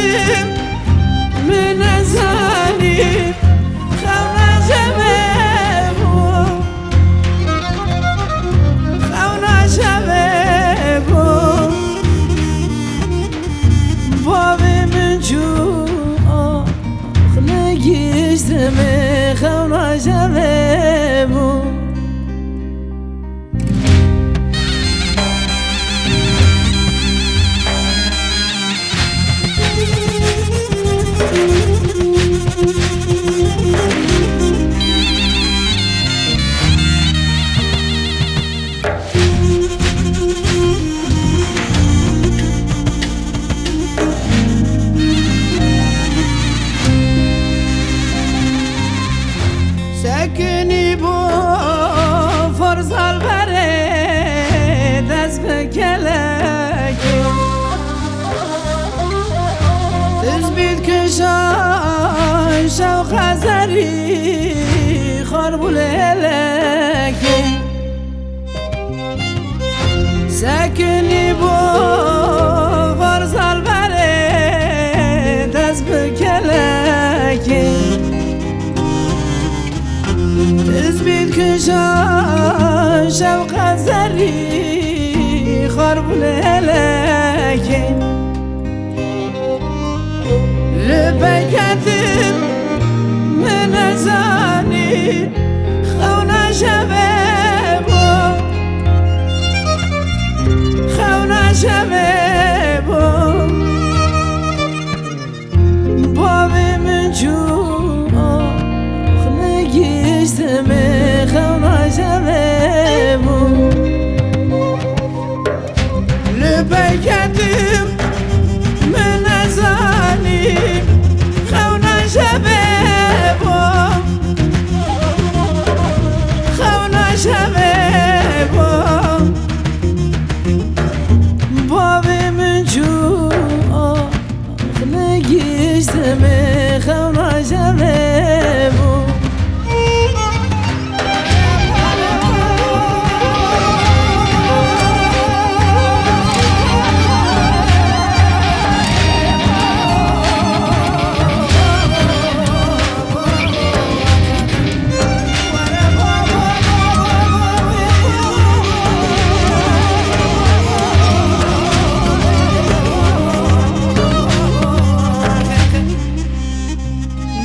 memleketim münezalim Xevna şebebu Xevna şebebu Babimin cuğakhne gizlimi Xevna şebebu سکنی با فرزال بره دست بکلکی تزبید کشان شوق زری خربول هلکی سکنی با فرزال بره دست بکلکی تزبید کشان شوق زری خربول هلکی لبکتم من ازانی خونا شبابو خونا شبابو بابی من جوخنه گیشتمه خونا شبابو لبکتم من ازانی خونا شبابو خونا شبابو بابی من جوخنه گیشتمه خونا شبابو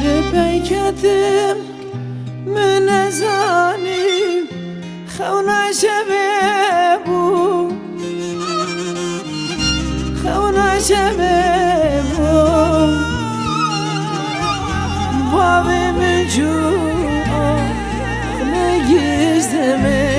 لبکتم من ازانی خونا شبابو خونا شبابو بابی من جوخنه گیشتمه